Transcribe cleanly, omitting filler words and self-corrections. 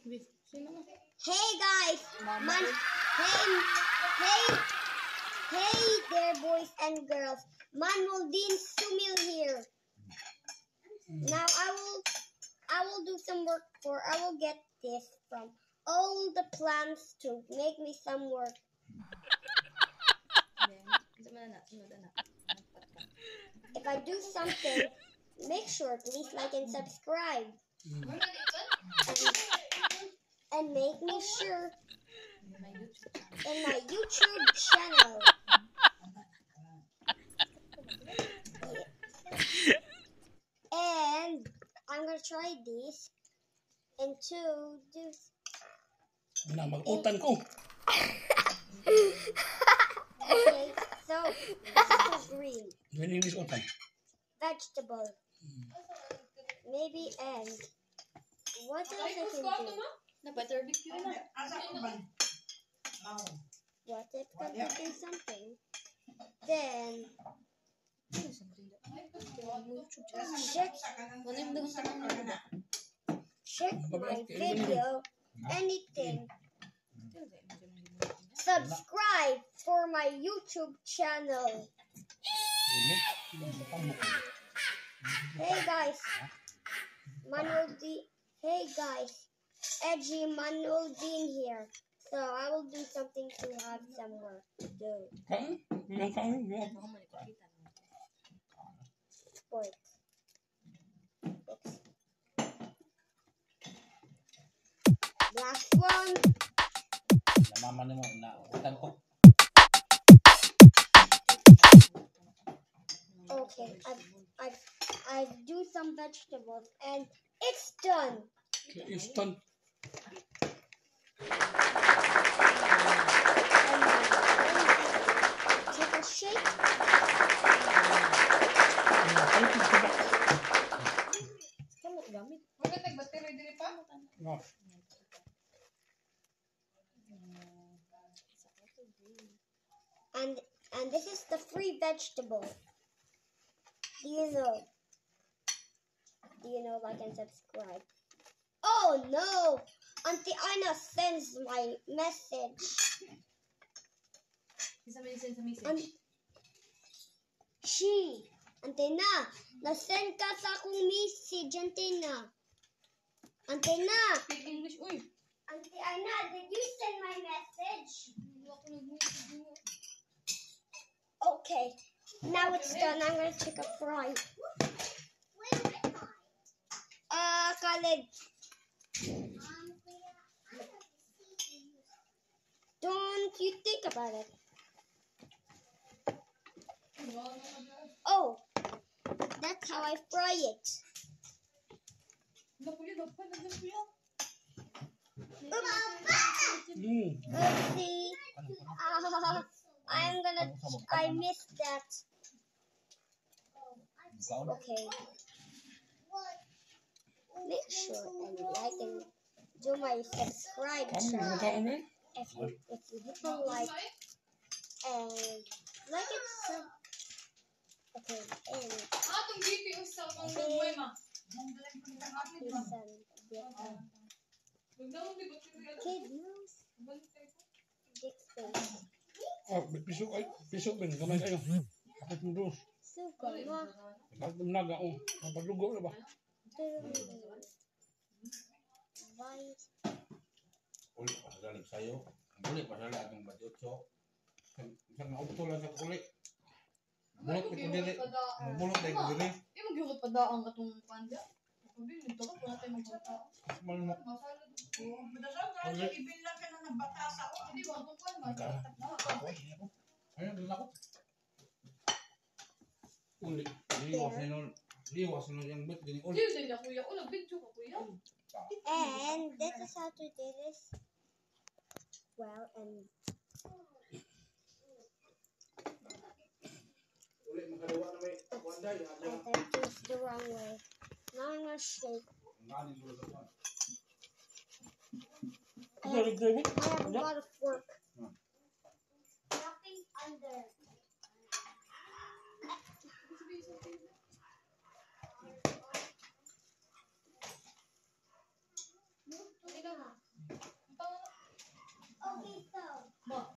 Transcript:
Hey guys, hey there, boys and girls. Manuel Sumil here. Now I will do some work I will get this from all the plants to make me some work. If I do something, make sure please like and subscribe. And make me sure in my YouTube channel. And I'm gonna try this into this. Mag-utan ko. Okay, so this is the green Ganyan is utan. vegetable. Maybe and what else I can do? What if I can do something? Then check my video, anything. Subscribe for my YouTube channel. Hey guys, Hey guys, Edgy Manuel Dean here. So I will do something to have some work to do. Sports. Last one. Mama ni mo na utan ko. Okay, I do some vegetables and it's done. It's done. Take a shake. And this is the free vegetable. Do you know, like and subscribe? Oh no! Auntie Anna sends my message. Auntie Na, na-send ka sa akong message, Auntie Na. Auntie Na. Speak English, uy. Auntie Anna, did you send my message? Okay, now it's done. I'm gonna take a fry. Khalid. Don't you think about it. Oh, that's how I fry it. Oopsie. I missed that. Okay. Make sure and like and do my subscribe channel. If you hit the like and like it, okay, and Pisok ben, kamay kayo. Kapit mo dos. suka mo. Naga o, paglugo na ba? Uli pa sa sayo. Uli pa sa atong batutso. Isang naupto lang sa uli. Bulot ko dili. Bulot na ko dili. Yung gyud pa daang katong panda. Kundi dito ka pala tayo magpunta. Malmo. Madasal ibin lang ka ng batasa. Hindi ba tong kan ba? Ayun ako. Uli. Liwas na yung bit gini uli. Hindi na kuya. Ulang video ka kuya. And this is how to do this. Well, and I just the wrong way. Now I'm gonna shake. I have a lot of work.